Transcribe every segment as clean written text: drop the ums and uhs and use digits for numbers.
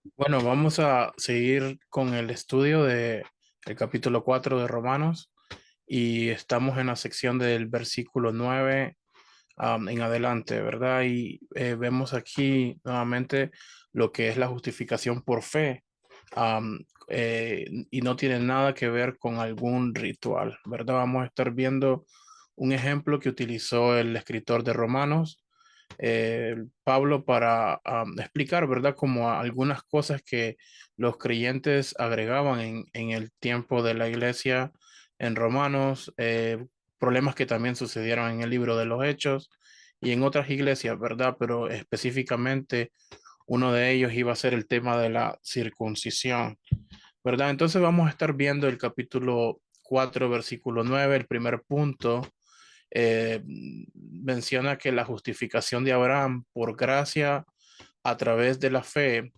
Bueno, vamos a seguir con el estudio de el capítulo 4 de Romanos y estamos en la sección del versículo 9 en adelante, ¿verdad? Y vemos aquí nuevamente lo que es la justificación por fe, y no tiene nada que ver con algún ritual, ¿verdad? Vamos a estar viendo un ejemplo que utilizó el escritor de Romanos, Pablo, para explicar, ¿verdad? Como algunas cosas que los creyentes agregaban en el tiempo de la iglesia en Romanos, problemas que también sucedieron en el libro de los Hechos y en otras iglesias, ¿verdad? Pero específicamente uno de ellos iba a ser el tema de la circuncisión, ¿verdad? Entonces vamos a estar viendo el capítulo 4 versículo 9. El primer punto menciona que la justificación de Abraham por gracia a través de la fe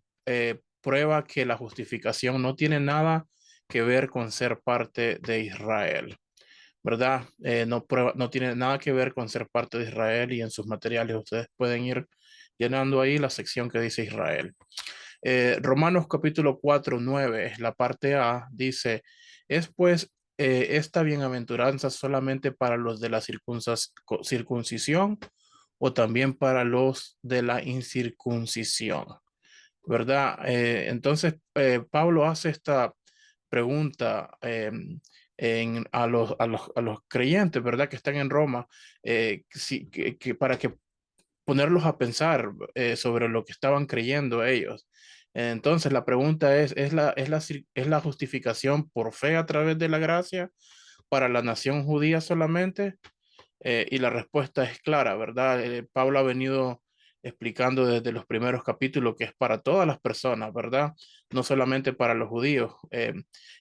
prueba que la justificación no tiene nada que ver con ser parte de Israel, ¿verdad? No tiene nada que ver con ser parte de Israel, y en sus materiales ustedes pueden ir llenando ahí la sección que dice Israel. Romanos capítulo 4 9, la parte A, dice, es pues esta bienaventuranza solamente para los de la circuncisión o también para los de la incircuncisión, ¿verdad? Entonces, Pablo hace esta pregunta a los creyentes, ¿verdad? Que están en Roma, para que ponerlos a pensar sobre lo que estaban creyendo ellos. Entonces, la pregunta es la justificación por fe a través de la gracia para la nación judía solamente? Y la respuesta es clara, ¿verdad? Pablo ha venido explicando desde los primeros capítulos que es para todas las personas, ¿verdad? No solamente para los judíos.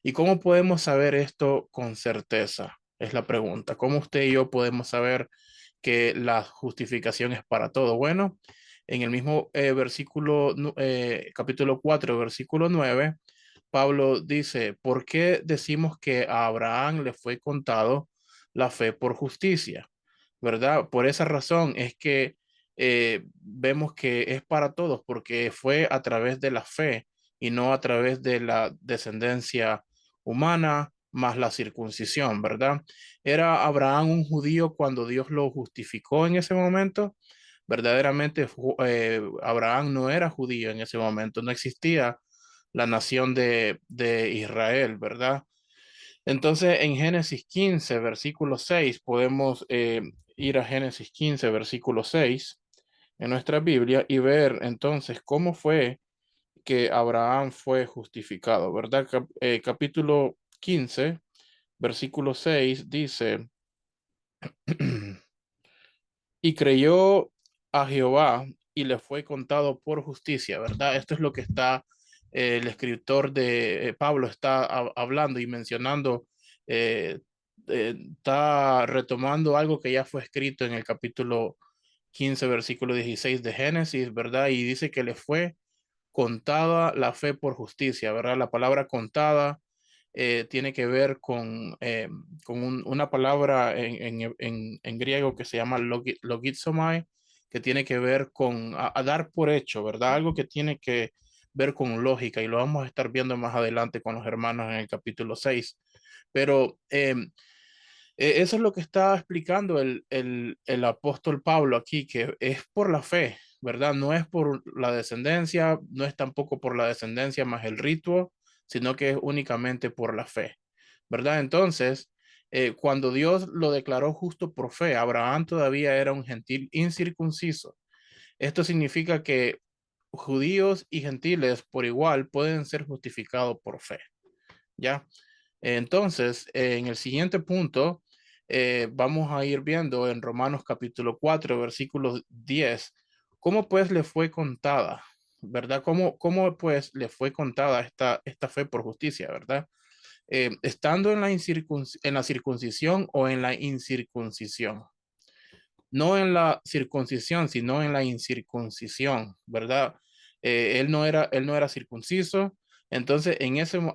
¿Y cómo podemos saber esto con certeza? Es la pregunta. ¿Cómo usted y yo podemos saber que la justificación es para todo? Bueno, en el mismo capítulo 4 versículo 9, Pablo dice, ¿por qué decimos que a Abraham le fue contado la fe por justicia? ¿Verdad? Por esa razón es que vemos que es para todos, porque fue a través de la fe y no a través de la descendencia humana más la circuncisión, ¿verdad? ¿Era Abraham un judío cuando Dios lo justificó en ese momento? Verdaderamente, Abraham no era judío en ese momento, no existía la nación de Israel, ¿verdad? Entonces, en Génesis 15 versículo 6 podemos ir a Génesis 15 versículo 6 en nuestra Biblia y ver entonces cómo fue que Abraham fue justificado, ¿verdad? Capítulo 15 versículo 6 dice, y creyó a Jehová y le fue contado por justicia, ¿verdad? Esto es lo que está el escritor de Pablo está hablando y mencionando, eh, está retomando algo que ya fue escrito en el capítulo 15 versículo 16 de Génesis, ¿verdad? Y dice que le fue contada la fe por justicia, ¿verdad? La palabra contada tiene que ver con una palabra en griego que se llama logizomai, que tiene que ver con a dar por hecho, ¿verdad? Algo que tiene que ver con lógica, y lo vamos a estar viendo más adelante con los hermanos en el capítulo 6. Pero eso es lo que está explicando el apóstol Pablo aquí, que es por la fe, ¿verdad? No es por la descendencia, no es tampoco por la descendencia más el rito, sino que es únicamente por la fe, ¿verdad? Entonces, cuando Dios lo declaró justo por fe, Abraham todavía era un gentil incircunciso. Esto significa que judíos y gentiles por igual pueden ser justificados por fe, ¿ya? Entonces, en el siguiente punto, vamos a ir viendo en Romanos capítulo 4 versículo 10 cómo pues le fue contada, ¿verdad? ¿Cómo pues le fue contada esta fe por justicia, ¿verdad? Estando en en la circuncisión o en la incircuncisión. No en la circuncisión, sino en la incircuncisión, ¿verdad? Él no era circunciso. Entonces,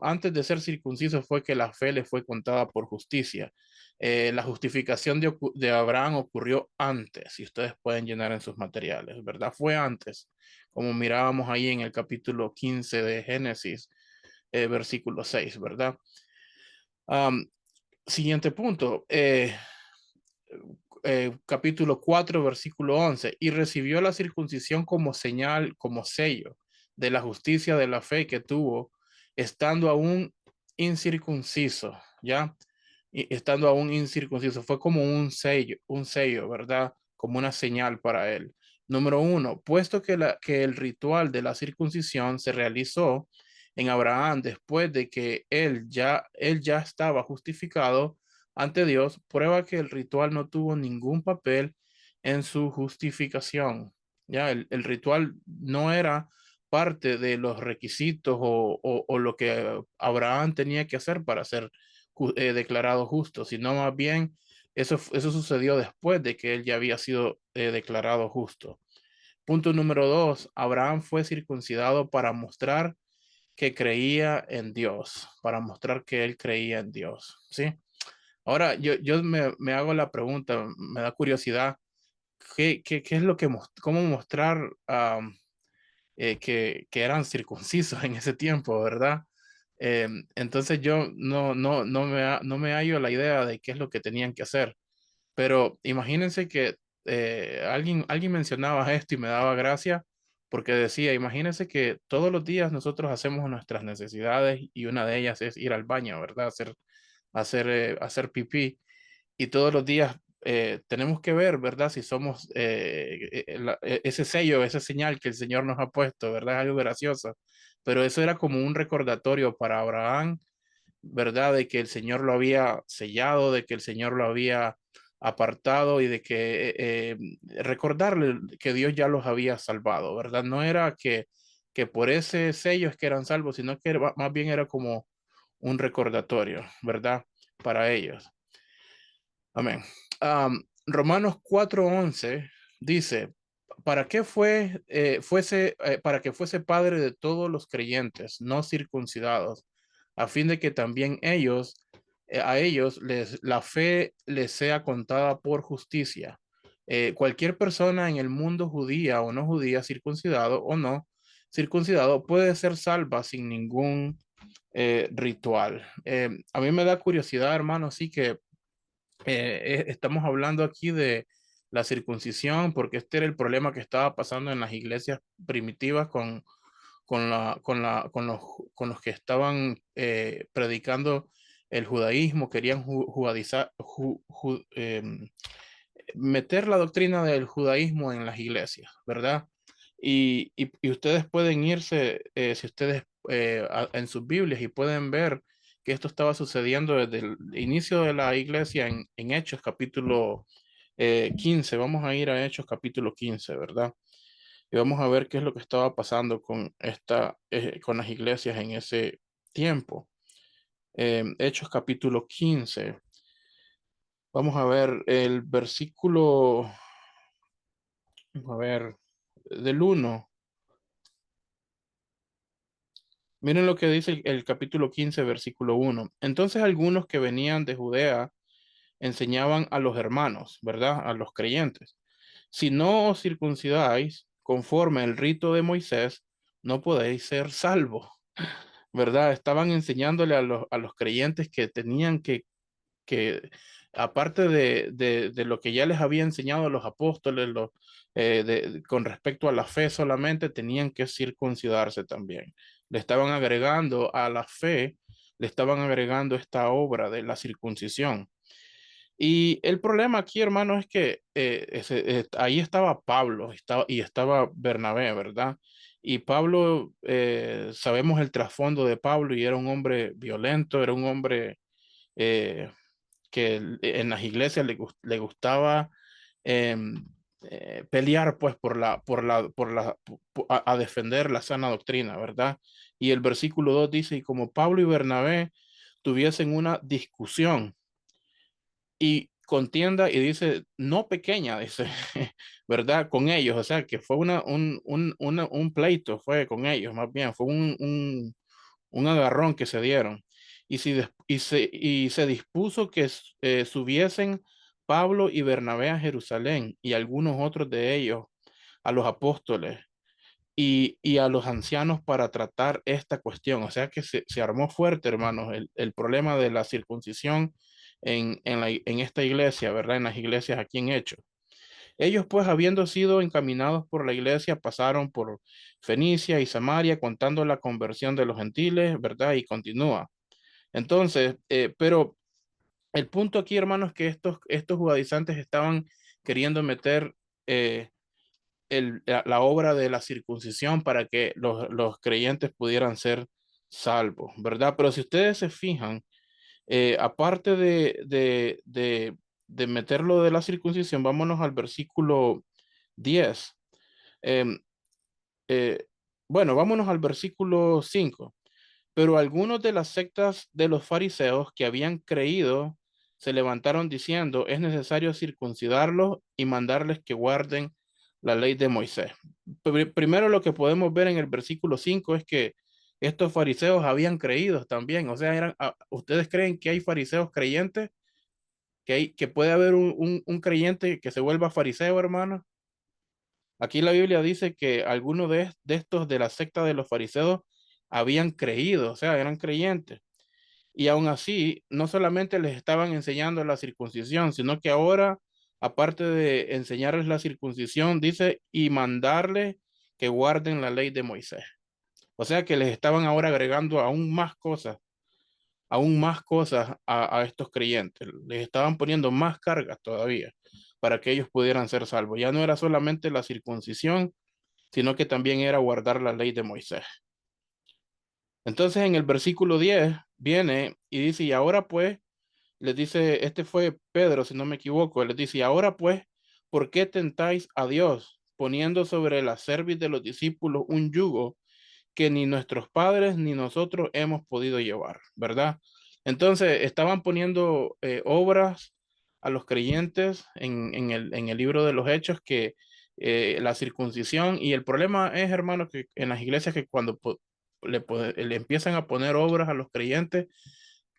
antes de ser circunciso fue que la fe le fue contada por justicia. La justificación de Abraham ocurrió antes, si ustedes pueden llenar en sus materiales, ¿verdad? Fue antes, como mirábamos ahí en el capítulo 15 de Génesis, versículo 6, ¿verdad? Um, Siguiente punto, capítulo 4, versículo 11, y recibió la circuncisión como señal, como sello de la justicia de la fe que tuvo, estando aún incircunciso, ¿ya? Y estando aún incircunciso, fue como un sello, ¿verdad? Como una señal para él. Número uno, puesto que el ritual de la circuncisión se realizó en Abraham después de que él ya estaba justificado ante Dios, prueba que el ritual no tuvo ningún papel en su justificación. Ya, el ritual no era parte de los requisitos o lo que Abraham tenía que hacer para ser declarado justo, sino más bien eso sucedió después de que él ya había sido declarado justo. Punto número dos, Abraham fue circuncidado para mostrar que creía en Dios, para mostrar que él creía en Dios, ¿sí? Ahora, yo me hago la pregunta, me da curiosidad, ¿qué es lo que, cómo mostrar que eran circuncisos en ese tiempo, ¿verdad? Entonces yo no me hallo la idea de qué es lo que tenían que hacer, pero imagínense que alguien mencionaba esto y me daba gracia porque decía, imagínense que todos los días nosotros hacemos nuestras necesidades y una de ellas es ir al baño, ¿verdad? Hacer pipí y todos los días tenemos que ver, ¿verdad? Si somos ese sello, esa señal que el Señor nos ha puesto, ¿verdad? Es algo gracioso, pero eso era como un recordatorio para Abraham, ¿verdad? De que el Señor lo había sellado, de que el Señor lo había apartado y de que recordarle que Dios ya los había salvado, ¿verdad? No era que por ese sello es que eran salvos, sino que más bien era como un recordatorio, ¿verdad? Para ellos. Amén. Romanos 4:11 dice, para que fuese padre de todos los creyentes no circuncidados, a fin de que también a ellos la fe les sea contada por justicia. Cualquier persona en el mundo judía o no judía, circuncidado o no circuncidado, puede ser salva sin ningún ritual. A mí me da curiosidad, hermano, sí que estamos hablando aquí de la circuncisión, porque este era el problema que estaba pasando en las iglesias primitivas con los que estaban predicando el judaísmo, querían meter la doctrina del judaísmo en las iglesias, ¿verdad? Y ustedes pueden irse, si ustedes en sus Biblias y pueden ver que esto estaba sucediendo desde el inicio de la iglesia en Hechos capítulo 15. Vamos a ir a Hechos capítulo 15, ¿verdad? Y vamos a ver qué es lo que estaba pasando con las iglesias en ese tiempo. Hechos capítulo 15. Vamos a ver el versículo, vamos a ver, del uno. Miren lo que dice el capítulo 15, versículo uno. Entonces algunos que venían de Judea enseñaban a los hermanos, ¿verdad? A los creyentes. Si no os circuncidáis conforme el rito de Moisés, no podéis ser salvos, ¿verdad? Estaban enseñándole a los creyentes que tenían que aparte de lo que ya les había enseñado los apóstoles, con respecto a la fe solamente, tenían que circuncidarse también. Le estaban agregando a la fe, le estaban agregando esta obra de la circuncisión. Y el problema aquí, hermano, es que ahí estaba Pablo y estaba Bernabé, ¿verdad? Y Pablo, sabemos el trasfondo de Pablo y era un hombre violento, era un hombre eh, que en las iglesias le gustaba em, pelear pues a defender la sana doctrina, ¿verdad? Y el versículo 2 dice, y como Pablo y Bernabé tuviesen una discusión y contienda, y dice, no pequeña, dice, ¿verdad? Con ellos, o sea, que fue un pleito, fue con ellos, más bien, fue un agarrón que se dieron. Y se dispuso que subiesen Pablo y Bernabé a Jerusalén y algunos otros de ellos a los apóstoles. y a los ancianos para tratar esta cuestión. O sea que se armó fuerte, hermanos, el problema de la circuncisión en esta iglesia, ¿verdad? En las iglesias aquí en Hechos. Ellos, pues, habiendo sido encaminados por la iglesia, pasaron por Fenicia y Samaria, contando la conversión de los gentiles, ¿verdad? Y continúa. Entonces, pero el punto aquí, hermanos, es que estos judaizantes estaban queriendo meter la obra de la circuncisión para que los creyentes pudieran ser salvos, ¿verdad? Pero si ustedes se fijan, aparte de meterlo de la circuncisión, vámonos al versículo 10. Em, eh, bueno, vámonos al versículo 5. Pero algunos de las sectas de los fariseos que habían creído se levantaron diciendo, es necesario circuncidarlos y mandarles que guarden la ley de Moisés. Primero lo que podemos ver en el versículo 5 es que estos fariseos habían creído también. O sea, ¿ustedes creen que hay fariseos creyentes? Que puede haber un creyente que se vuelva fariseo, hermano. Aquí la Biblia dice que algunos de estos de la secta de los fariseos habían creído, o sea, eran creyentes. Y aún así, no solamente les estaban enseñando la circuncisión, sino que ahora, aparte de enseñarles la circuncisión, dice, y mandarles que guarden la ley de Moisés. O sea que les estaban ahora agregando aún más cosas a estos creyentes. Les estaban poniendo más cargas todavía para que ellos pudieran ser salvos. Ya no era solamente la circuncisión, sino que también era guardar la ley de Moisés. Entonces en el versículo 10 viene y dice, y ahora pues, les dice, este fue Pedro, si no me equivoco, les dice, y ahora pues, ¿por qué tentáis a Dios poniendo sobre la cerviz de los discípulos un yugo que ni nuestros padres ni nosotros hemos podido llevar, ¿verdad? Entonces estaban poniendo obras a los creyentes en el libro de los Hechos que la circuncisión y el problema es, hermano, que en las iglesias que cuando le empiezan a poner obras a los creyentes,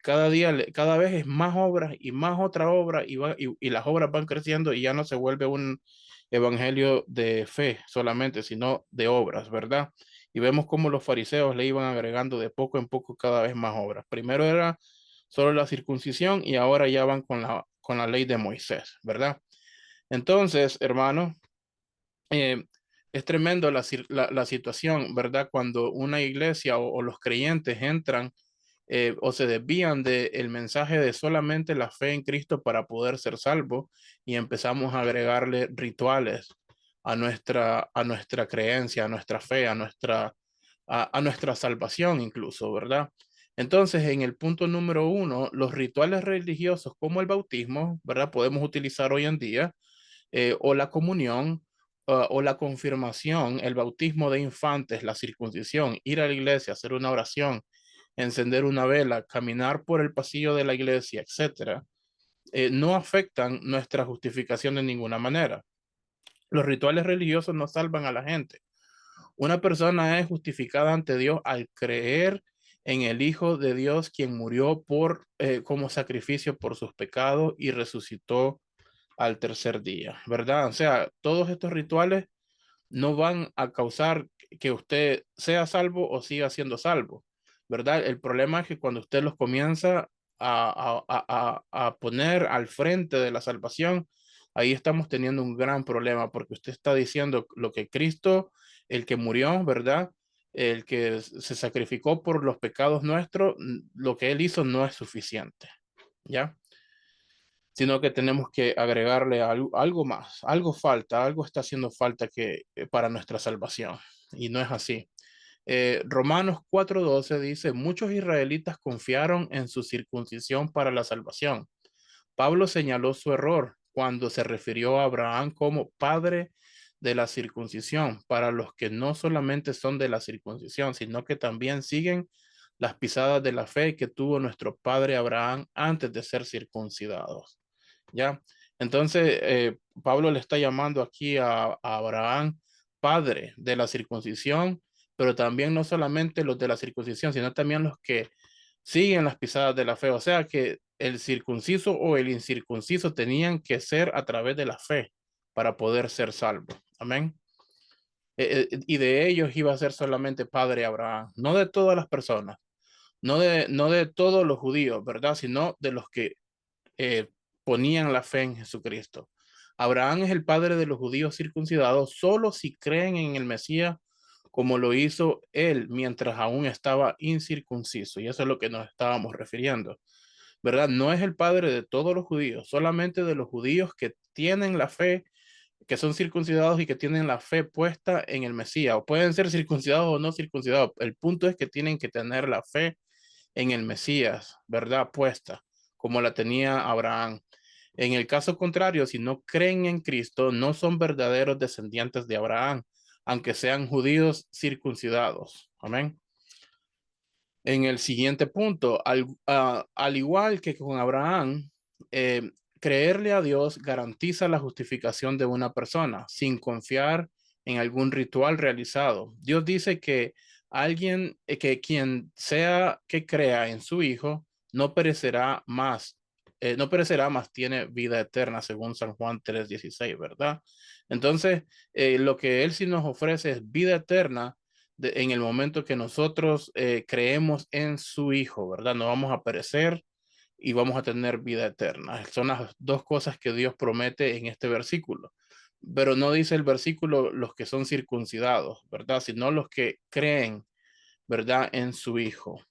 cada día, cada vez es más obras y más otra obra y las obras van creciendo y ya no se vuelve un evangelio de fe solamente, sino de obras, ¿verdad? Y vemos cómo los fariseos le iban agregando de poco en poco cada vez más obras. Primero era solo la circuncisión y ahora ya van con la ley de Moisés, ¿verdad? Entonces, hermano, eh, es tremendo la situación, ¿verdad? Cuando una iglesia o los creyentes entran o se desvían del mensaje de solamente la fe en Cristo para poder ser salvos y empezamos a agregarle rituales a nuestra creencia, a nuestra fe, a nuestra salvación incluso, ¿verdad? Entonces, en el punto número 1, los rituales religiosos como el bautismo, ¿verdad? Podemos utilizar hoy en día, o la comunión, o la confirmación, el bautismo de infantes, la circuncisión, ir a la iglesia, hacer una oración, encender una vela, caminar por el pasillo de la iglesia, etcétera, no afectan nuestra justificación de ninguna manera. Los rituales religiosos no salvan a la gente. Una persona es justificada ante Dios al creer en el Hijo de Dios, quien murió como sacrificio por sus pecados y resucitó al tercer día, ¿verdad? O sea, todos estos rituales no van a causar que usted sea salvo o siga siendo salvo, ¿verdad? El problema es que cuando usted los comienza a poner al frente de la salvación, ahí estamos teniendo un gran problema porque usted está diciendo lo que Cristo, el que murió, ¿verdad? El que se sacrificó por los pecados nuestros, lo que él hizo no es suficiente, ¿ya? Sino que tenemos que agregarle algo más, algo falta, algo está haciendo falta para nuestra salvación. Y no es así. Romanos 4:12 dice, muchos israelitas confiaron en su circuncisión para la salvación. Pablo señaló su error cuando se refirió a Abraham como padre de la circuncisión para los que no solamente son de la circuncisión, sino que también siguen las pisadas de la fe que tuvo nuestro padre Abraham antes de ser circuncidados. ¿Ya? Entonces, Pablo le está llamando aquí a Abraham padre de la circuncisión, pero también no solamente los de la circuncisión, sino también los que siguen las pisadas de la fe. O sea que el circunciso o el incircunciso tenían que ser a través de la fe para poder ser salvos. Amén. y de ellos iba a ser solamente padre Abraham, no de todas las personas, no de todos los judíos, ¿verdad? Sino de los que eh, ponían la fe en Jesucristo. Abraham es el padre de los judíos circuncidados solo si creen en el Mesías como lo hizo él mientras aún estaba incircunciso. Y eso es lo que nos estábamos refiriendo, ¿verdad? No es el padre de todos los judíos, solamente de los judíos que tienen la fe, que son circuncidados y que tienen la fe puesta en el Mesías. O pueden ser circuncidados o no circuncidados. El punto es que tienen que tener la fe en el Mesías, ¿verdad? Puesta, como la tenía Abraham. En el caso contrario, si no creen en Cristo, no son verdaderos descendientes de Abraham, aunque sean judíos circuncidados. Amén. En el siguiente punto, al igual que con Abraham, creerle a Dios garantiza la justificación de una persona sin confiar en algún ritual realizado. Dios dice que alguien, que quien sea que crea en su Hijo, no perecerá más, no perecerá más, tiene vida eterna, según San Juan 3:16, ¿verdad? Entonces, lo que Él sí nos ofrece es vida eterna en el momento que nosotros creemos en su Hijo, ¿verdad? No vamos a perecer y vamos a tener vida eterna. Son las dos cosas que Dios promete en este versículo. Pero no dice el versículo los que son circuncidados, ¿verdad? Sino los que creen, ¿verdad? En su Hijo.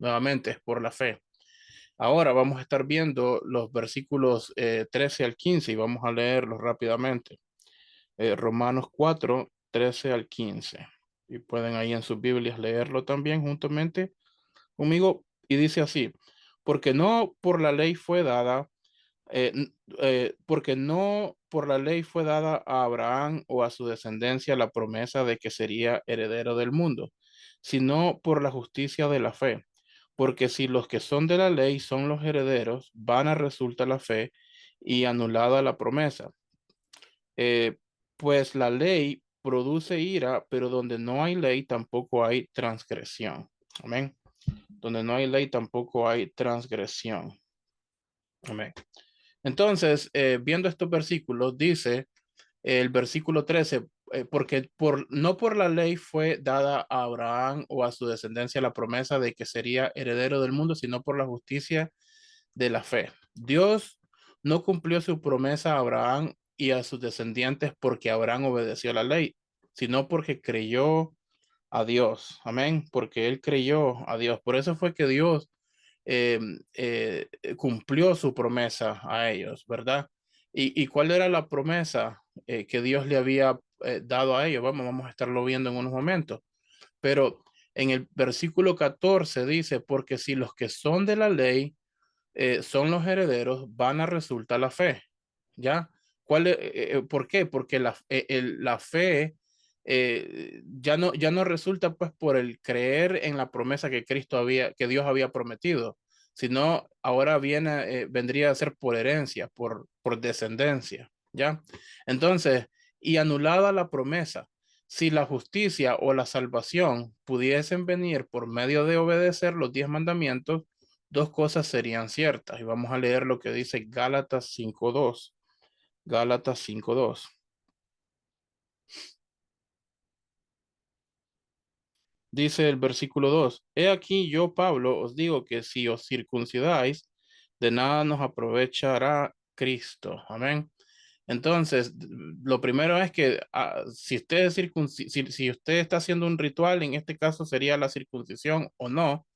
Nuevamente es por la fe. Ahora vamos a estar viendo los versículos 13 al 15 y vamos a leerlos rápidamente. Romanos 4, 13 al 15. Y pueden ahí en sus Biblias leerlo también juntamente conmigo. Y dice así, porque no por la ley fue dada, porque no por la ley fue dada a Abraham o a su descendencia la promesa de que sería heredero del mundo, sino por la justicia de la fe. Porque si los que son de la ley son los herederos, vana resulta la fe y anulada la promesa. Eh, pues la ley produce ira, pero donde no hay ley tampoco hay transgresión. Amén. Donde no hay ley tampoco hay transgresión. Amén. Entonces, viendo estos versículos, dice el versículo 13, porque no por la ley fue dada a Abraham o a su descendencia la promesa de que sería heredero del mundo, sino por la justicia de la fe. Dios no cumplió su promesa a Abraham y a sus descendientes porque Abraham obedeció la ley, sino porque creyó a Dios. Amén. Porque él creyó a Dios. Por eso fue que Dios eh, cumplió su promesa a ellos, ¿verdad? ¿Y cuál era la promesa que Dios le había dado a ellos? Vamos a estarlo viendo en unos momentos. Pero en el versículo 14 dice, porque si los que son de la ley son los herederos, van a resultar la fe. ¿Ya? ¿Por qué? Porque la fe ya no resulta pues por el creer en la promesa que que Dios había prometido, sino ahora vendría a ser por herencia, por descendencia, ¿ya? Entonces, y anulada la promesa, si la justicia o la salvación pudiesen venir por medio de obedecer los 10 mandamientos, dos cosas serían ciertas. Y vamos a leer lo que dice Gálatas 5:2. Gálatas 5:2. Dice el versículo 2. He aquí yo, Pablo, os digo que si os circuncidáis, de nada nos aprovechará Cristo. Amén. Entonces, lo primero es que si si usted está haciendo un ritual, en este caso sería la circuncisión o no,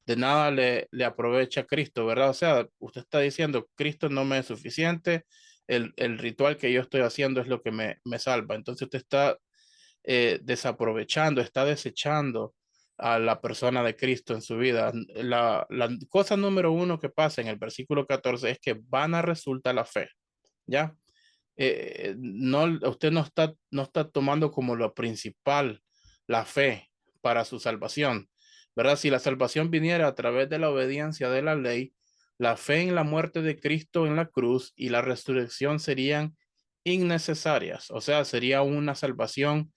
de nada le aprovecha a Cristo, ¿verdad? O sea, usted está diciendo, Cristo no me es suficiente, el ritual que yo estoy haciendo es lo que me salva. Entonces usted está desaprovechando, está desechando a la persona de Cristo en su vida. La cosa número uno que pasa en el versículo 14 es que vana resulta la fe, ¿ya? No, usted no está tomando como lo principal la fe para su salvación, ¿verdad? Si la salvación viniera a través de la obediencia de la ley, la fe en la muerte de Cristo en la cruz y la resurrección serían innecesarias, o sea, sería una salvación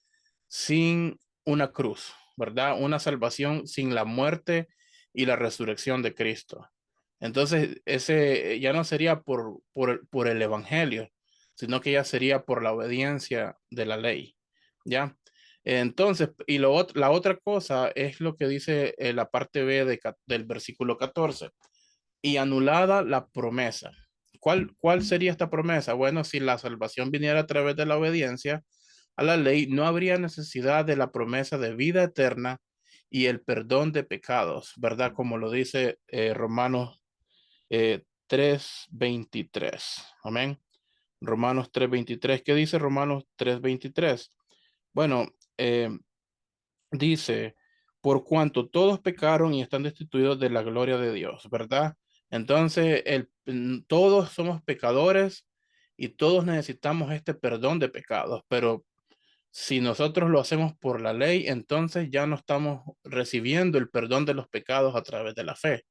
sin una cruz, ¿verdad? Una salvación sin la muerte y la resurrección de Cristo. Entonces, ese ya no sería por el evangelio, sino que ya sería por la obediencia de la ley. ¿ya? Entonces, y la otra cosa es lo que dice la parte B del versículo 14, y anulada la promesa. ¿Cuál sería esta promesa? Bueno, si la salvación viniera a través de la obediencia a la ley, no habría necesidad de la promesa de vida eterna y el perdón de pecados, ¿verdad? Como lo dice Romanos 3:23. Amén. Romanos 3:23. ¿Qué dice Romanos 3:23? Bueno, eh, dice, por cuanto todos pecaron y están destituidos de la gloria de Dios, ¿verdad? Entonces, todos somos pecadores y todos necesitamos este perdón de pecados, pero si nosotros lo hacemos por la ley, entonces ya no estamos recibiendo el perdón de los pecados a través de la fe,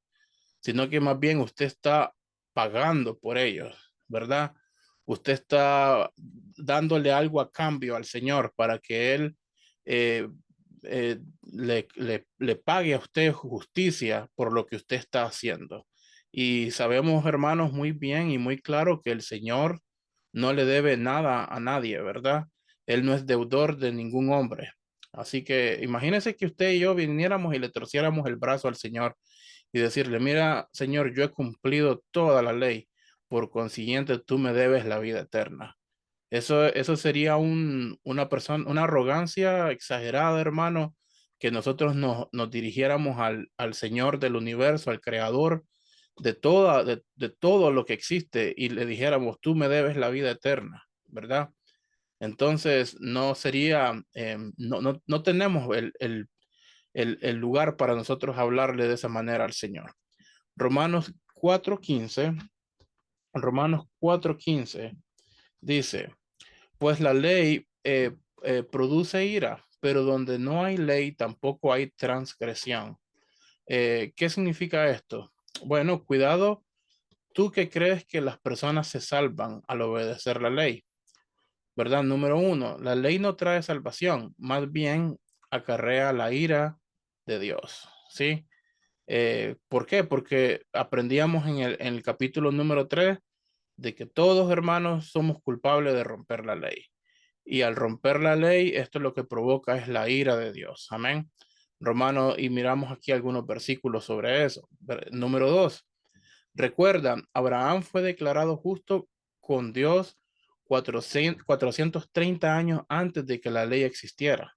sino que más bien usted está pagando por ellos, ¿verdad? Usted está dándole algo a cambio al Señor para que Él eh, le pague a usted justicia por lo que usted está haciendo. Y sabemos, hermanos, muy bien y muy claro que el Señor no le debe nada a nadie, ¿verdad? Él no es deudor de ningún hombre. Así que imagínese que usted y yo viniéramos y le torciéramos el brazo al Señor y decirle, mira, Señor, yo he cumplido toda la ley, por consiguiente tú me debes la vida eterna. Eso sería una arrogancia exagerada, hermano, que nosotros nos dirigiéramos al Señor del universo, al Creador de todo lo que existe y le dijéramos, tú me debes la vida eterna, ¿verdad? Entonces, no sería, no tenemos el lugar para nosotros hablarle de esa manera al Señor. Romanos 4:15, Romanos 4:15 dice, pues la ley produce ira, pero donde no hay ley tampoco hay transgresión. ¿Qué significa esto? Bueno, cuidado, tú que crees que las personas se salvan al obedecer la ley, ¿verdad? Número uno, la ley no trae salvación, más bien acarrea la ira de Dios, ¿sí? ¿Por qué? Porque aprendíamos en el capítulo número 3 de que todos hermanos somos culpables de romper la ley. Y al romper la ley, esto lo que provoca es la ira de Dios. Amén. Romano, y miramos aquí algunos versículos sobre eso. Número 2. Recuerda, Abraham fue declarado justo con Dios 430 años antes de que la ley existiera,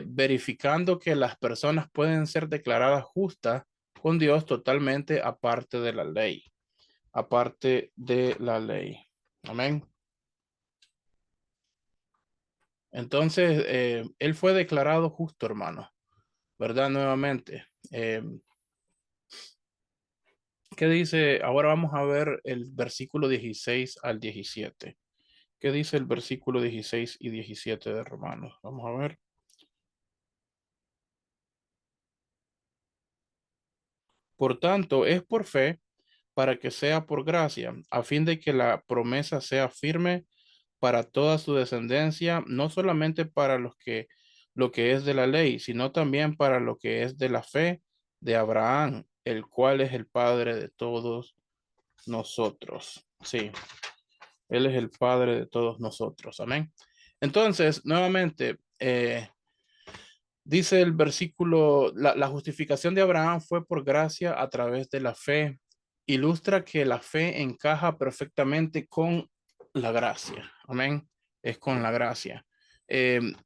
verificando que las personas pueden ser declaradas justas con Dios totalmente aparte de la ley, aparte de la ley. Amén. Entonces, él fue declarado justo, hermano, ¿verdad? Nuevamente. ¿Qué dice? Ahora vamos a ver el versículo 16 al 17. ¿Qué dice el versículo 16 y 17 de Romanos? Vamos a ver. Por tanto, es por fe para que sea por gracia, a fin de que la promesa sea firme para toda su descendencia, no solamente para los que lo que es de la ley, sino también para lo que es de la fe de Abraham, el cual es el padre de todos nosotros. Sí, él es el padre de todos nosotros. Amén. Entonces, nuevamente, dice el versículo, la justificación de Abraham fue por gracia a través de la fe. Ilustra que la fe encaja perfectamente con la gracia. Amén. Es con la gracia.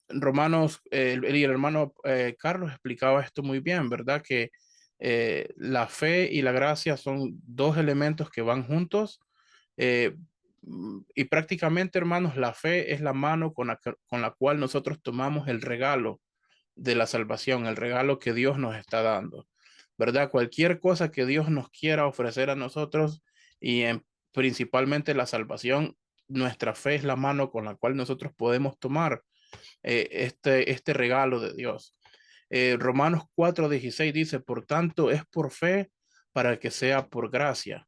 Romanos, el hermano Carlos explicaba esto muy bien, ¿verdad? Que la fe y la gracia son dos elementos que van juntos. eh, y prácticamente, hermanos, la fe es la mano con la cual nosotros tomamos el regalo de la salvación, el regalo que Dios nos está dando, ¿verdad? Cualquier cosa que Dios nos quiera ofrecer a nosotros y principalmente la salvación, nuestra fe es la mano con la cual nosotros podemos tomar este regalo de Dios. Romanos 4:16 dice, por tanto, es por fe para que sea por gracia.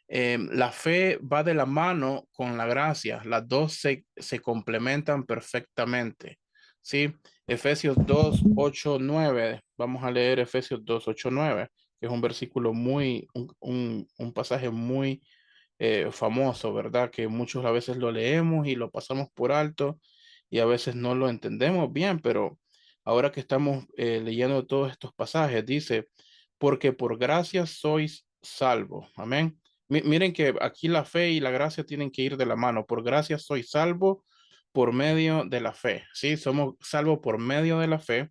La fe va de la mano con la gracia, las dos se complementan perfectamente. ¿Sí? Efesios 2:8-9, vamos a leer Efesios 2:8-9, que es un versículo un pasaje muy famoso, ¿verdad? Que muchos a veces lo leemos y lo pasamos por alto. y a veces no lo entendemos bien, pero ahora que estamos leyendo todos estos pasajes, dice, porque por gracia sois salvos. Amén. Miren que aquí la fe y la gracia tienen que ir de la mano. Por gracia sois salvos por medio de la fe. Sí, somos salvos por medio de la fe,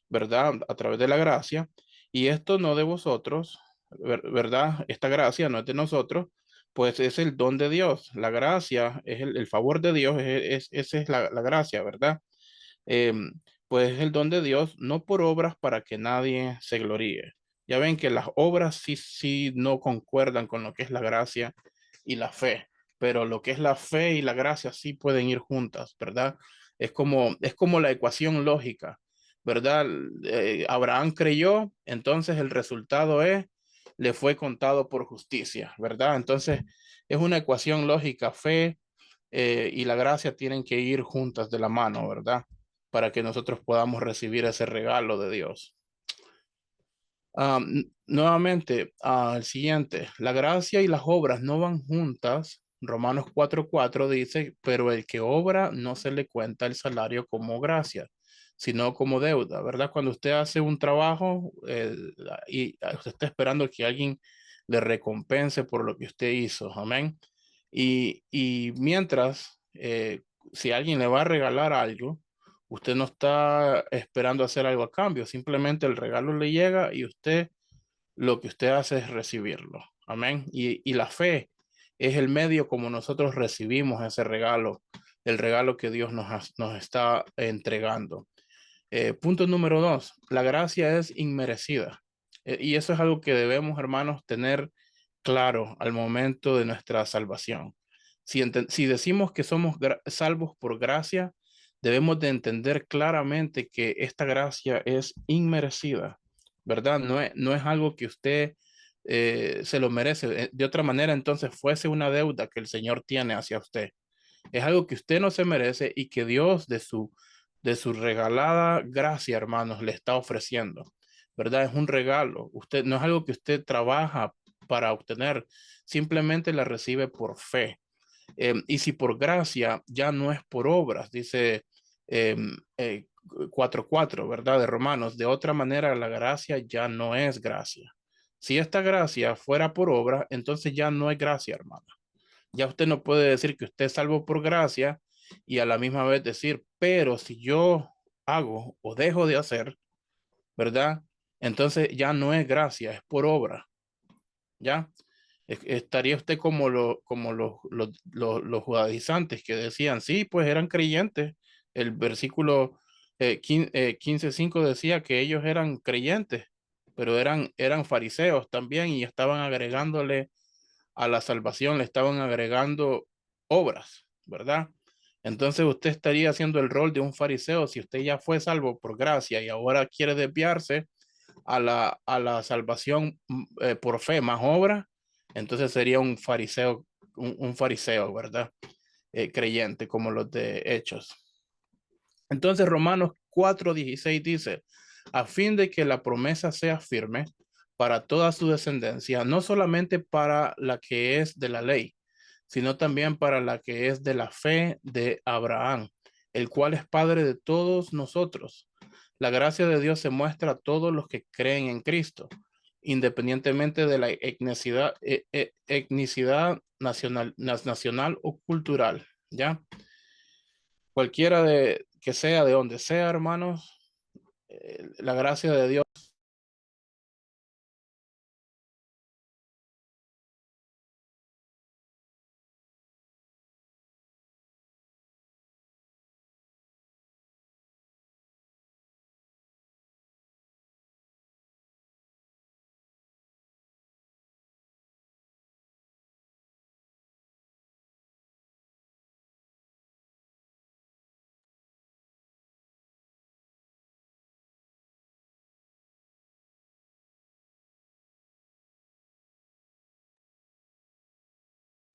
¿verdad? A través de la gracia. Y esto no de vosotros, ¿verdad? Esta gracia no es de nosotros, pues es el don de Dios. La gracia es el favor de Dios, esa es la gracia, ¿verdad? Em, pues es el don de Dios, no por obras para que nadie se gloríe. Ya ven que las obras sí no concuerdan con lo que es la gracia y la fe, pero lo que es la fe y la gracia sí pueden ir juntas, ¿verdad? Es como la ecuación lógica, ¿verdad? Abraham creyó, entonces el resultado es, le fue contado por justicia, ¿verdad? Entonces es una ecuación lógica, fe y la gracia tienen que ir juntas de la mano, ¿verdad? Para que nosotros podamos recibir ese regalo de Dios. Nuevamente, al siguiente, la gracia y las obras no van juntas. Romanos 4:4 dice, pero el que obra no se le cuenta el salario como gracia, sino como deuda, ¿verdad? Cuando usted hace un trabajo y usted está esperando que alguien le recompense por lo que usted hizo, amén. Y mientras, si alguien le va a regalar algo, usted no está esperando hacer algo a cambio, simplemente el regalo le llega y usted lo que usted hace es recibirlo. Amén. Y la fe es el medio como nosotros recibimos ese regalo, el regalo que Dios nos está entregando. Punto número dos, la gracia es inmerecida. Y eso es algo que debemos, hermanos, tener claro al momento de nuestra salvación. Si decimos que somos salvos por gracia, debemos de entender claramente que esta gracia es inmerecida, ¿verdad? No es algo que usted se lo merece. De otra manera, entonces fuese una deuda que el Señor tiene hacia usted. Es algo que usted no se merece y que Dios de su regalada gracia, hermanos, le está ofreciendo, ¿verdad? Es un regalo. Usted no es algo que usted trabaja para obtener, simplemente la recibe por fe. Y si por gracia ya no es por obras, dice 4:4, ¿verdad? De Romanos. De otra manera, la gracia ya no es gracia. Si esta gracia fuera por obra, entonces ya no es gracia, hermano. Ya usted no puede decir que usted es salvo por gracia y a la misma vez decir, pero si yo hago o dejo de hacer, ¿verdad? Entonces ya no es gracia, es por obra, ¿ya? Estaría usted como, como los judaizantes que decían, sí, pues eran creyentes. El versículo 15:5 decía que ellos eran creyentes, pero eran fariseos también y estaban agregándole a la salvación, le estaban agregando obras, ¿verdad? Entonces usted estaría haciendo el rol de un fariseo si usted ya fue salvo por gracia y ahora quiere desviarse a la salvación por fe más obra, entonces sería un fariseo, ¿verdad? Creyente como los de Hechos. Entonces Romanos 4:16 dice, a fin de que la promesa sea firme para toda su descendencia, no solamente para la que es de la ley, sino también para la que es de la fe de Abraham, el cual es padre de todos nosotros. La gracia de Dios se muestra a todos los que creen en Cristo, independientemente de la etnicidad nacional o cultural, ¿ya? Cualquiera de que sea de donde sea, hermanos, la gracia de Dios.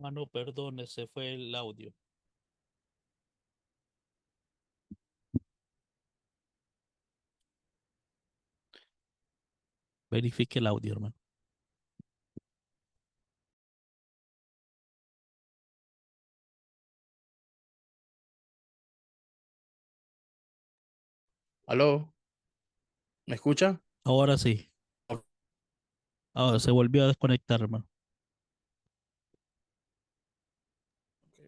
Mano, perdón, ese fue el audio. Verifique el audio, hermano. ¿Aló? ¿Me escucha? Ahora sí. Ok, Ahora se volvió a desconectar, hermano.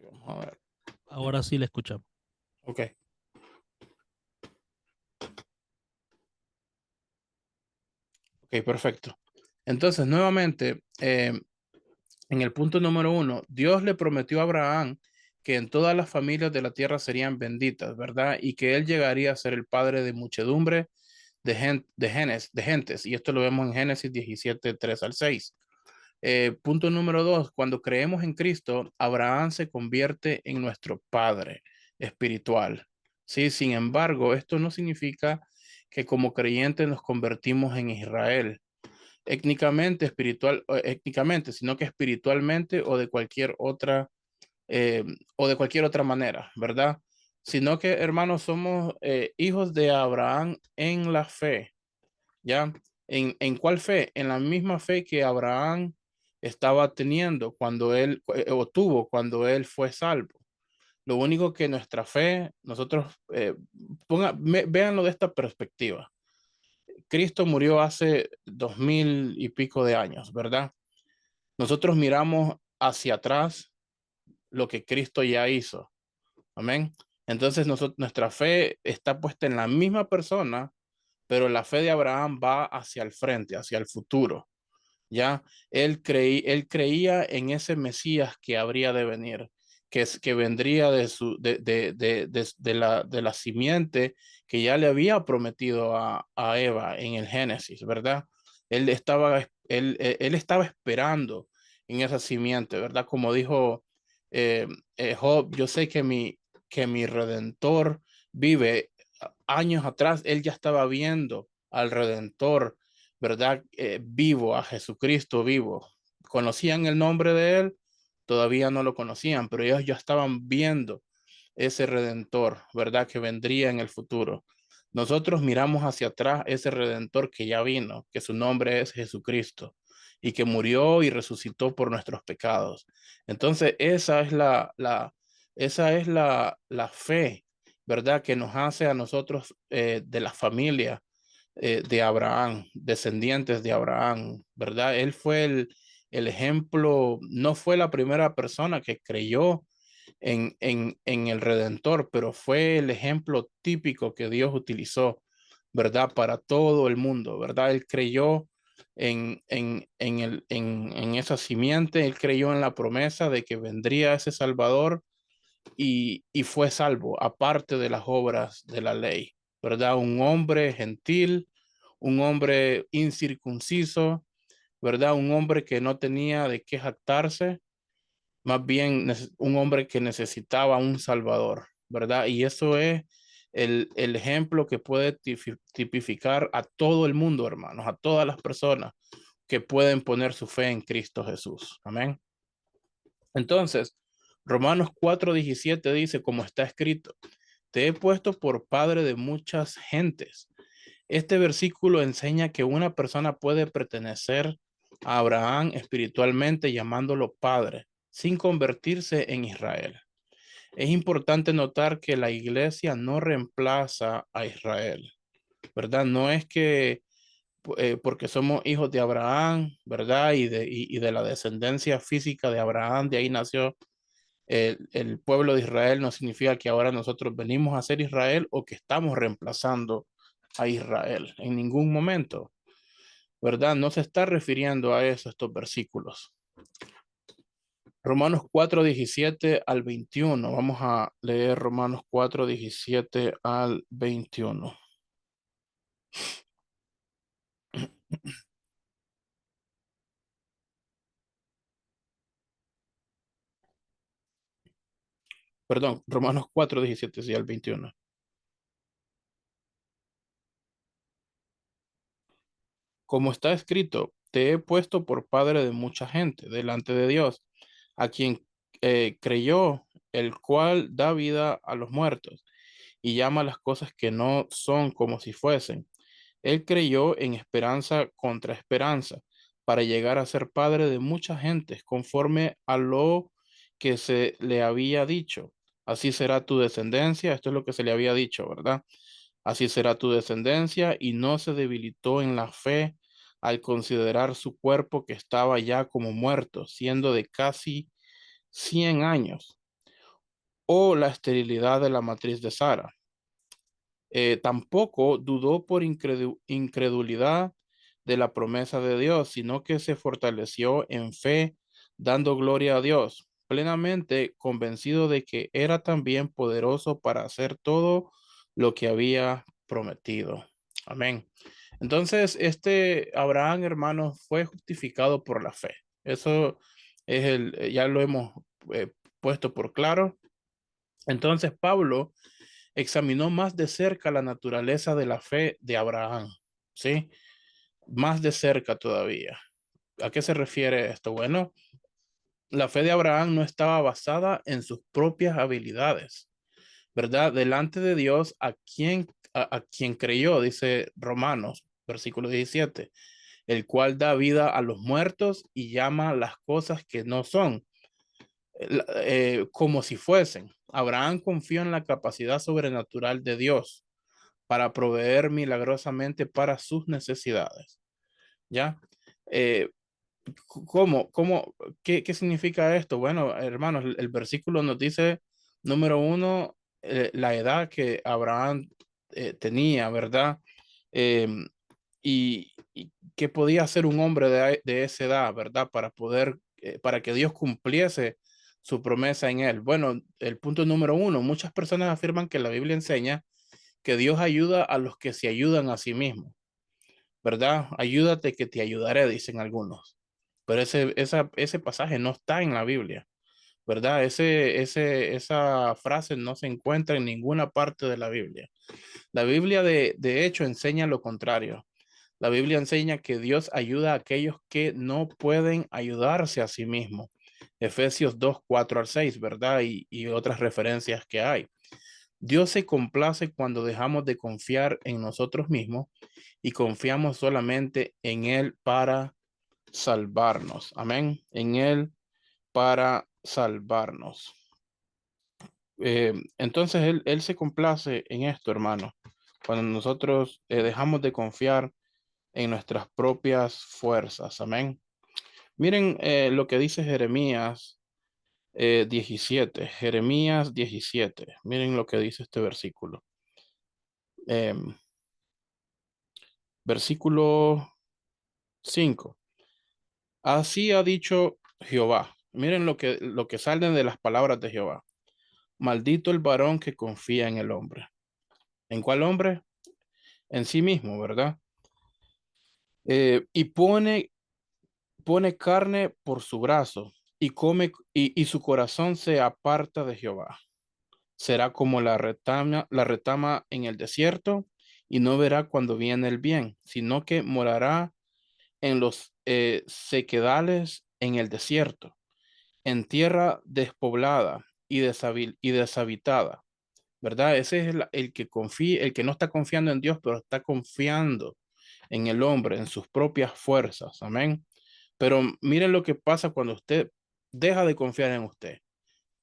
vamos a ver. Ahora sí le escuchamos. Ok, ok, perfecto. Entonces, nuevamente, en el punto número uno, Dios le prometió a Abraham que en todas las familias de la tierra serían benditas, ¿verdad? Y que él llegaría a ser el padre de muchedumbre de gentes. Y esto lo vemos en Génesis 17, 3 al 6. Punto número dos, cuando creemos en Cristo, Abraham se convierte en nuestro padre espiritual. Sí, sin embargo, esto no significa que como creyentes nos convertimos en Israel étnicamente, sino que espiritualmente o de cualquier otra manera, ¿verdad? Sino que, hermanos, somos hijos de Abraham en la fe, ¿ya? ¿En cuál fe? En la misma fe que Abraham estaba teniendo cuando él, o tuvo cuando él fue salvo. Lo único que nuestra fe, nosotros, véanlo de esta perspectiva. Cristo murió hace 2000 y pico de años, ¿verdad? Nosotros miramos hacia atrás lo que Cristo ya hizo. Amén. Entonces nuestra fe está puesta en la misma persona, pero la fe de Abraham va hacia el frente, hacia el futuro. Ya él creía en ese Mesías que habría de venir, que vendría de la simiente que ya le había prometido a Eva en el Génesis, ¿verdad? Él estaba esperando en esa simiente, ¿verdad? Como dijo eh, Job, yo sé que mi redentor vive. Años atrás, él ya estaba viendo al redentor, ¿verdad? Vivo, a Jesucristo vivo. ¿Conocían el nombre de él? Todavía no lo conocían, pero ellos ya estaban viendo ese redentor, ¿verdad? Que vendría en el futuro. Nosotros miramos hacia atrás ese redentor que ya vino, que su nombre es Jesucristo y que murió y resucitó por nuestros pecados. Entonces, esa es la fe, ¿verdad? Que nos hace a nosotros de la familia de Abraham, descendientes de Abraham, ¿verdad? Él fue el ejemplo, no fue la primera persona que creyó en el Redentor, pero fue el ejemplo típico que Dios utilizó, ¿verdad? Para todo el mundo, ¿verdad? Él creyó en esa simiente, él creyó en la promesa de que vendría ese Salvador y fue salvo, aparte de las obras de la ley, ¿verdad? Un hombre gentil, un hombre incircunciso, ¿verdad? Un hombre que no tenía de qué jactarse, más bien un hombre que necesitaba un salvador, ¿verdad? Y eso es el ejemplo que puede tipificar a todo el mundo, hermanos, a todas las personas que pueden poner su fe en Cristo Jesús. Amén. Entonces, Romanos 4:17 dice, como está escrito, te he puesto por padre de muchas gentes. Este versículo enseña que una persona puede pertenecer a Abraham espiritualmente llamándolo padre, sin convertirse en Israel. Es importante notar que la iglesia no reemplaza a Israel, ¿verdad? No es que porque somos hijos de Abraham, ¿verdad? Y de la descendencia física de Abraham, de ahí nació el pueblo de Israel, no significa que ahora nosotros venimos a ser Israel o que estamos reemplazando a Israel en ningún momento, ¿verdad? No se está refiriendo a eso estos versículos. Romanos 4:17 al 21. Vamos a leer Romanos 4:17 al 21. Perdón, Romanos 4:17 sí, al 21. Como está escrito, te he puesto por padre de mucha gente delante de Dios, a quien creyó, el cual da vida a los muertos y llama las cosas que no son como si fuesen. Él creyó en esperanza contra esperanza, para llegar a ser padre de muchas gentes, conforme a lo que se le había dicho. Así será tu descendencia. Esto es lo que se le había dicho, ¿verdad? Así será tu descendencia, y no se debilitó en la fe al considerar su cuerpo que estaba ya como muerto, siendo de casi 100 años, o la esterilidad de la matriz de Sara. Tampoco dudó por incredulidad de la promesa de Dios, sino que se fortaleció en fe, dando gloria a Dios, plenamente convencido de que era también poderoso para hacer todo lo que había prometido. Amén. Entonces, este Abraham, hermanos, fue justificado por la fe. Eso es ya lo hemos puesto por claro. Entonces, Pablo examinó más de cerca la naturaleza de la fe de Abraham, ¿sí? Más de cerca todavía. ¿A qué se refiere esto? Bueno, la fe de Abraham no estaba basada en sus propias habilidades, ¿verdad? Delante de Dios, a quien creyó, dice Romanos, versículo 17, el cual da vida a los muertos y llama las cosas que no son, como si fuesen. Abraham confió en la capacidad sobrenatural de Dios para proveer milagrosamente para sus necesidades. ¿Ya? Eh, qué significa esto? Bueno, hermanos, el versículo nos dice, número uno, la edad que Abraham tenía, ¿verdad? Eh, y que podía ser un hombre de esa edad, ¿verdad? Para que Dios cumpliese su promesa en él. Bueno, el punto número uno, muchas personas afirman que la Biblia enseña que Dios ayuda a los que se ayudan a sí mismos, ¿verdad? Ayúdate que te ayudaré, dicen algunos. Pero ese pasaje no está en la Biblia, ¿verdad? Esa frase no se encuentra en ninguna parte de la Biblia. La Biblia de hecho enseña lo contrario. La Biblia enseña que Dios ayuda a aquellos que no pueden ayudarse a sí mismos. Efesios 2 4 al 6, ¿verdad? Y otras referencias que hay. Dios se complace cuando dejamos de confiar en nosotros mismos y confiamos solamente en Él para salvarnos. Amén. En Él para salvarnos. Entonces Él se complace en esto, hermano. Cuando nosotros dejamos de confiar en nuestras propias fuerzas. Amén. Miren lo que dice Jeremías 17. Jeremías 17. Miren lo que dice este versículo. Em, Versículo 5. Así ha dicho Jehová. Miren lo que salen de las palabras de Jehová. Maldito el varón que confía en el hombre. ¿En cuál hombre? En sí mismo, ¿verdad? Y pone carne por su brazo y come y su corazón se aparta de Jehová. Será como la retama en el desierto y no verá cuando viene el bien, sino que morará en los sequedales en el desierto, en tierra despoblada y deshabitada, ¿verdad? Ese es el que confía, el que no está confiando en Dios, pero está confiando en el hombre, en sus propias fuerzas, amén. Pero miren lo que pasa cuando usted deja de confiar en usted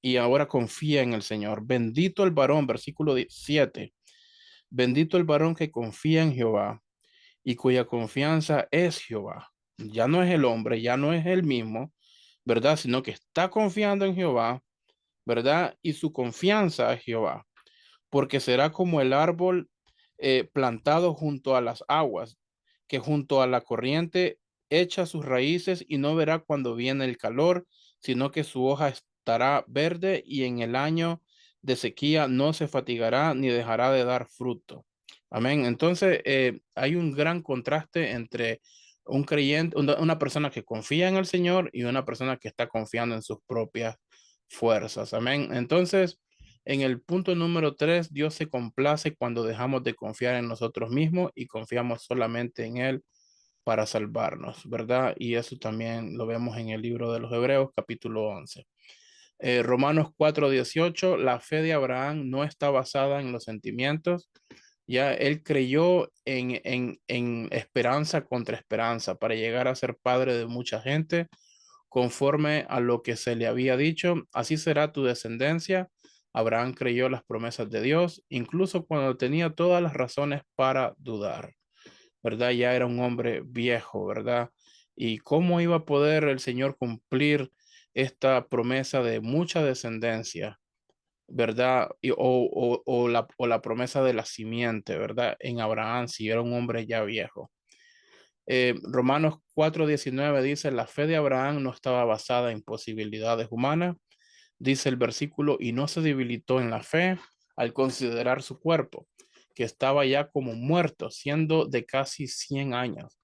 y ahora confía en el Señor. Bendito el varón, versículo 7. Bendito el varón que confía en Jehová y cuya confianza es Jehová. Ya no es el hombre, ya no es el mismo, ¿verdad? Sino que está confiando en Jehová, ¿verdad? Y su confianza es Jehová, porque será como el árbol plantado junto a las aguas, que junto a la corriente echa sus raíces y no verá cuando viene el calor, sino que su hoja estará verde y en el año de sequía no se fatigará ni dejará de dar fruto. Amén. Entonces, hay un gran contraste entre un creyente, una persona que confía en el Señor y una persona que está confiando en sus propias fuerzas. Amén. Entonces, en el punto número 3, Dios se complace cuando dejamos de confiar en nosotros mismos y confiamos solamente en Él para salvarnos, ¿verdad? Y eso también lo vemos en el libro de los Hebreos, capítulo 11. Romanos 4:18, la fe de Abraham no está basada en los sentimientos, ya él creyó en esperanza contra esperanza para llegar a ser padre de mucha gente, conforme a lo que se le había dicho, así será tu descendencia. Abraham creyó las promesas de Dios, incluso cuando tenía todas las razones para dudar, ¿verdad? Ya era un hombre viejo, ¿verdad? ¿Y cómo iba a poder el Señor cumplir esta promesa de mucha descendencia? ¿Verdad? O la promesa de la simiente, ¿verdad? En Abraham, si era un hombre ya viejo. Romanos 4:19 dice, la fe de Abraham no estaba basada en posibilidades humanas, dice el versículo, y no se debilitó en la fe al considerar su cuerpo, que estaba ya como muerto, siendo de casi 100 años,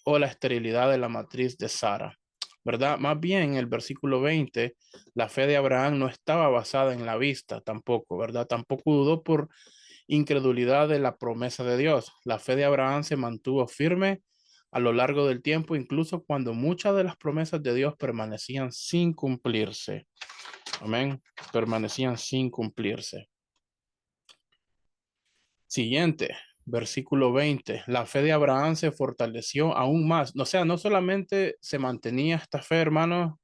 o la esterilidad de la matriz de Sara. ¿Verdad? Más bien, el versículo 20, la fe de Abraham no estaba basada en la vista tampoco, ¿verdad? Tampoco dudó por incredulidad de la promesa de Dios. La fe de Abraham se mantuvo firme a lo largo del tiempo, incluso cuando muchas de las promesas de Dios permanecían sin cumplirse. Amén. Permanecían sin cumplirse. Siguiente, versículo 20. La fe de Abraham se fortaleció aún más. O sea, no solamente se mantenía esta fe, hermanos,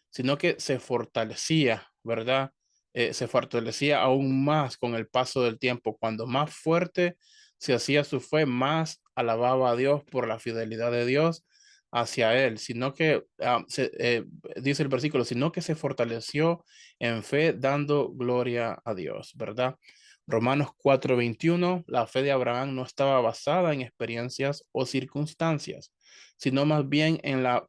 sino que se fortalecía, ¿verdad? Se fortalecía aún más con el paso del tiempo. Cuando más fuerte se hacía su fe, más alababa a Dios por la fidelidad de Dios hacia él, sino que, dice el versículo, sino que se fortaleció en fe dando gloria a Dios, ¿verdad? Romanos 4:21, la fe de Abraham no estaba basada en experiencias o circunstancias, sino más bien en la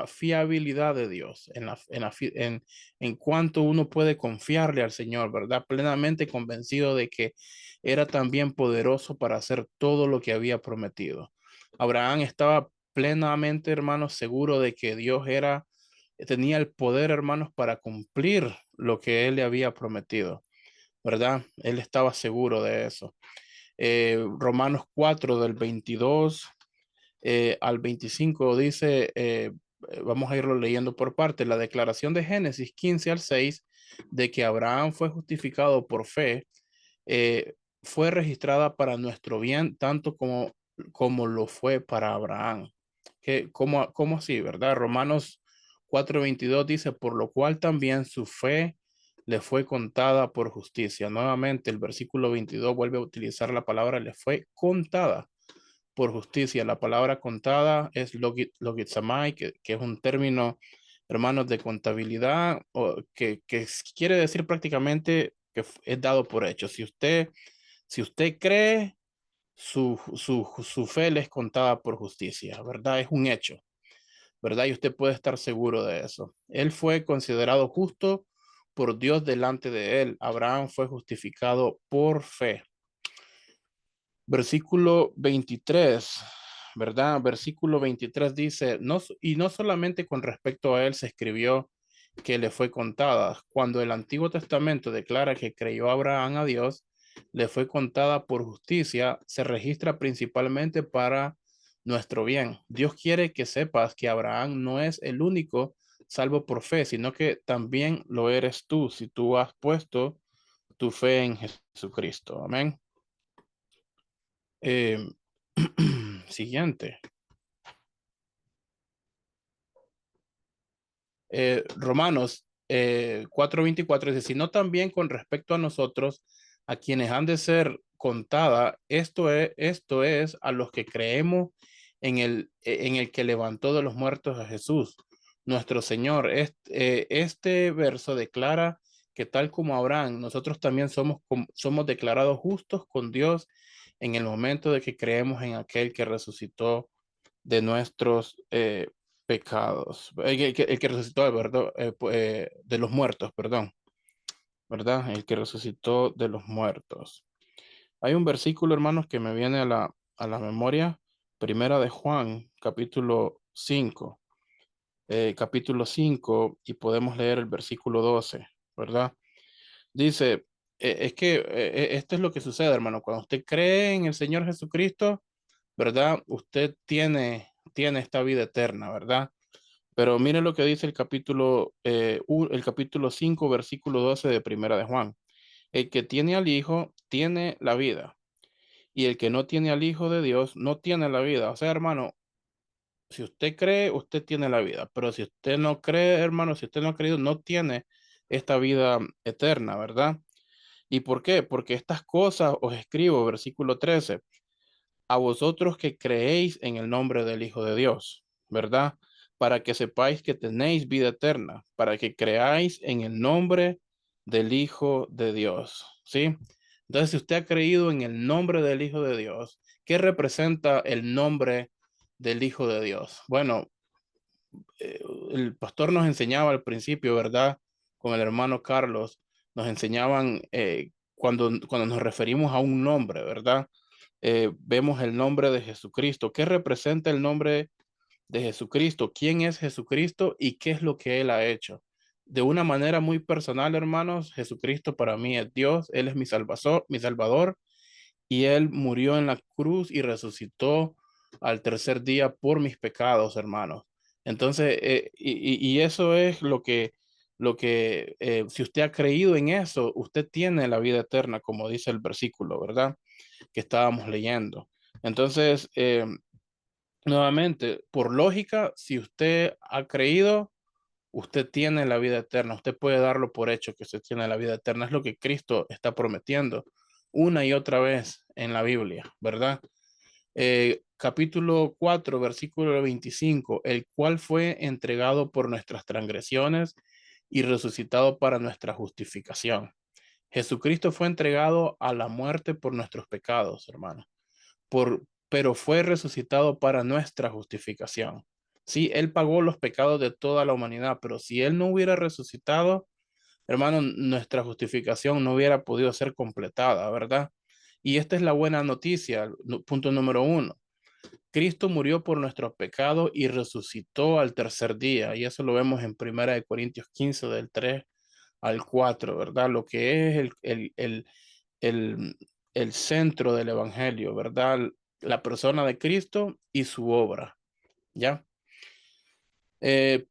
fiabilidad de Dios, en cuanto uno puede confiarle al Señor, ¿verdad? Plenamente convencido de que era también poderoso para hacer todo lo que había prometido. Abraham estaba plenamente, hermanos, seguro de que tenía el poder, hermanos, para cumplir lo que él le había prometido, ¿verdad? Él estaba seguro de eso. Romanos 4 del 22 al 25 dice, vamos a irlo leyendo por parte, la declaración de Génesis 15 al 6 de que Abraham fue justificado por fe, fue registrada para nuestro bien, tanto como lo fue para Abraham. ¿Cómo así, verdad? Romanos 4:22 dice, por lo cual también su fe le fue contada por justicia. Nuevamente, el versículo 22 vuelve a utilizar la palabra le fue contada por justicia. La palabra contada es logizamai, que es un término, hermanos, de contabilidad, que quiere decir prácticamente que es dado por hecho. Si usted cree, su fe le es contada por justicia, ¿verdad? Es un hecho, ¿verdad? Y usted puede estar seguro de eso. Él fue considerado justo por Dios delante de él. Abraham fue justificado por fe. Versículo 23, ¿verdad? Versículo 23 dice, no, y no solamente con respecto a él se escribió que le fue contada. Cuando el Antiguo Testamento declara que creyó Abraham a Dios, le fue contada por justicia, se registra principalmente para nuestro bien. Dios quiere que sepas que Abraham no es el único salvo por fe, sino que también lo eres tú si tú has puesto tu fe en Jesucristo. Amén. Eh, Siguiente. Romanos 4:24 dice, sino también con respecto a nosotros, a quienes han de ser contada, esto es a los que creemos en el que levantó de los muertos a Jesús, nuestro Señor. Este verso declara que tal como Abraham, nosotros también somos declarados justos con Dios en el momento de que creemos en aquel que resucitó de nuestros pecados. El que resucitó, ¿verdad? De los muertos, perdón, ¿verdad? El que resucitó de los muertos. Hay un versículo, hermanos, que me viene a la memoria, Primera de Juan, capítulo 5, y podemos leer el versículo 12, ¿verdad? Dice, es que esto es lo que sucede, hermano, cuando usted cree en el Señor Jesucristo, ¿verdad? Usted tiene esta vida eterna, ¿verdad? Pero mire lo que dice el capítulo 5, versículo 12 de Primera de Juan. El que tiene al Hijo tiene la vida, y el que no tiene al Hijo de Dios no tiene la vida. O sea, hermano, si usted cree, usted tiene la vida, pero si usted no cree, hermano, si usted no ha creído, no tiene esta vida eterna, ¿verdad? ¿Y por qué? Porque estas cosas os escribo, versículo 13, a vosotros que creéis en el nombre del Hijo de Dios, ¿verdad? Para que sepáis que tenéis vida eterna, para que creáis en el nombre del Hijo de Dios, ¿sí? Entonces, si usted ha creído en el nombre del Hijo de Dios, ¿qué representa el nombre del Hijo de Dios? Bueno, eh, el pastor nos enseñaba al principio, ¿verdad? Con el hermano Carlos, nos enseñaban cuando nos referimos a un nombre, ¿verdad? Vemos el nombre de Jesucristo. ¿Qué representa el nombre de Jesucristo? ¿Quién es Jesucristo y qué es lo que Él ha hecho? De una manera muy personal, hermanos, Jesucristo para mí es Dios, Él es mi Salvador, y Él murió en la cruz y resucitó al tercer día por mis pecados, hermanos. Entonces, y eso es si usted ha creído en eso, usted tiene la vida eterna, como dice el versículo, ¿verdad? Que estábamos leyendo. Entonces, nuevamente, por lógica, si usted ha creído, usted tiene la vida eterna. Usted puede darlo por hecho que usted tiene la vida eterna. Es lo que Cristo está prometiendo una y otra vez en la Biblia, ¿verdad? Capítulo 4, versículo 25, el cual fue entregado por nuestras transgresiones y resucitado para nuestra justificación. Jesucristo fue entregado a la muerte por nuestros pecados, hermano, pero fue resucitado para nuestra justificación. Sí, Él pagó los pecados de toda la humanidad, pero si Él no hubiera resucitado, hermano, nuestra justificación no hubiera podido ser completada, ¿verdad? Y esta es la buena noticia, punto número uno. Cristo murió por nuestros pecados y resucitó al tercer día. Y eso lo vemos en Primera de Corintios 15 del 3 al 4, ¿verdad? Lo que es el, el centro del Evangelio, ¿verdad? La persona de Cristo y su obra, ¿ya?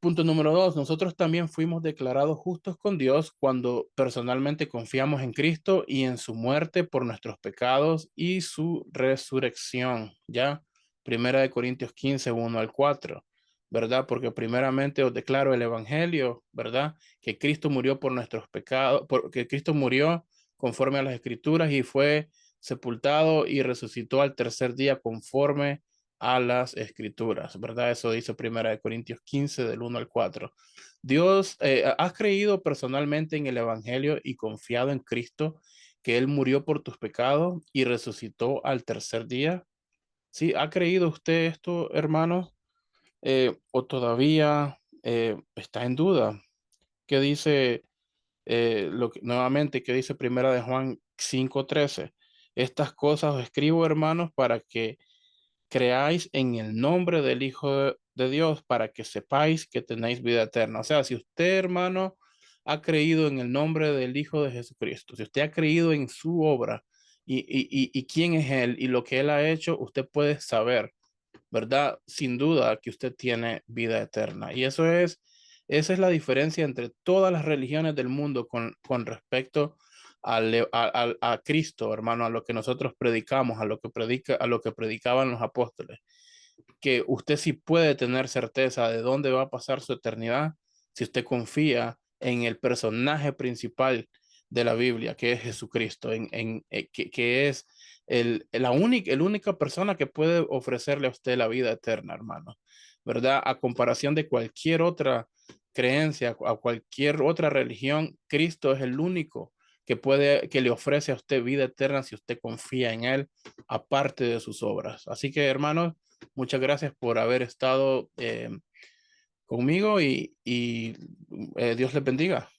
Punto número dos, nosotros también fuimos declarados justos con Dios cuando personalmente confiamos en Cristo y en su muerte por nuestros pecados y su resurrección, ¿ya? Primera de Corintios 15, 1 al 4, ¿verdad? Porque primeramente os declaro el Evangelio, ¿verdad? Que Cristo murió por nuestros pecados, porque Cristo murió conforme a las Escrituras y fue sepultado y resucitó al tercer día conforme a las escrituras, ¿verdad? Eso dice Primera de Corintios 15 del 1 al 4. Dios, ¿has creído personalmente en el Evangelio y confiado en Cristo, que Él murió por tus pecados y resucitó al tercer día? ¿Sí? ¿Ha creído usted esto, hermanos? ¿O todavía está en duda? ¿Qué dice, nuevamente, qué dice Primera de Juan 5:13? Estas cosas os escribo, hermanos, para que creáis en el nombre del Hijo de Dios para que sepáis que tenéis vida eterna. O sea, si usted, hermano, ha creído en el nombre del Hijo de Jesucristo, si usted ha creído en su obra y quién es Él y lo que Él ha hecho, usted puede saber, ¿verdad? Sin duda que usted tiene vida eterna. Y esa es la diferencia entre todas las religiones del mundo con respecto a Cristo, hermano, a lo que nosotros predicamos, a lo que predicaban los apóstoles, que usted sí puede tener certeza de dónde va a pasar su eternidad si usted confía en el personaje principal de la Biblia, que es Jesucristo, que es la única persona que puede ofrecerle a usted la vida eterna, hermano, ¿verdad? A comparación de cualquier otra creencia, a cualquier otra religión, Cristo es el único que le ofrece a usted vida eterna si usted confía en Él, aparte de sus obras. Así que, hermanos, muchas gracias por haber estado conmigo y Dios les bendiga.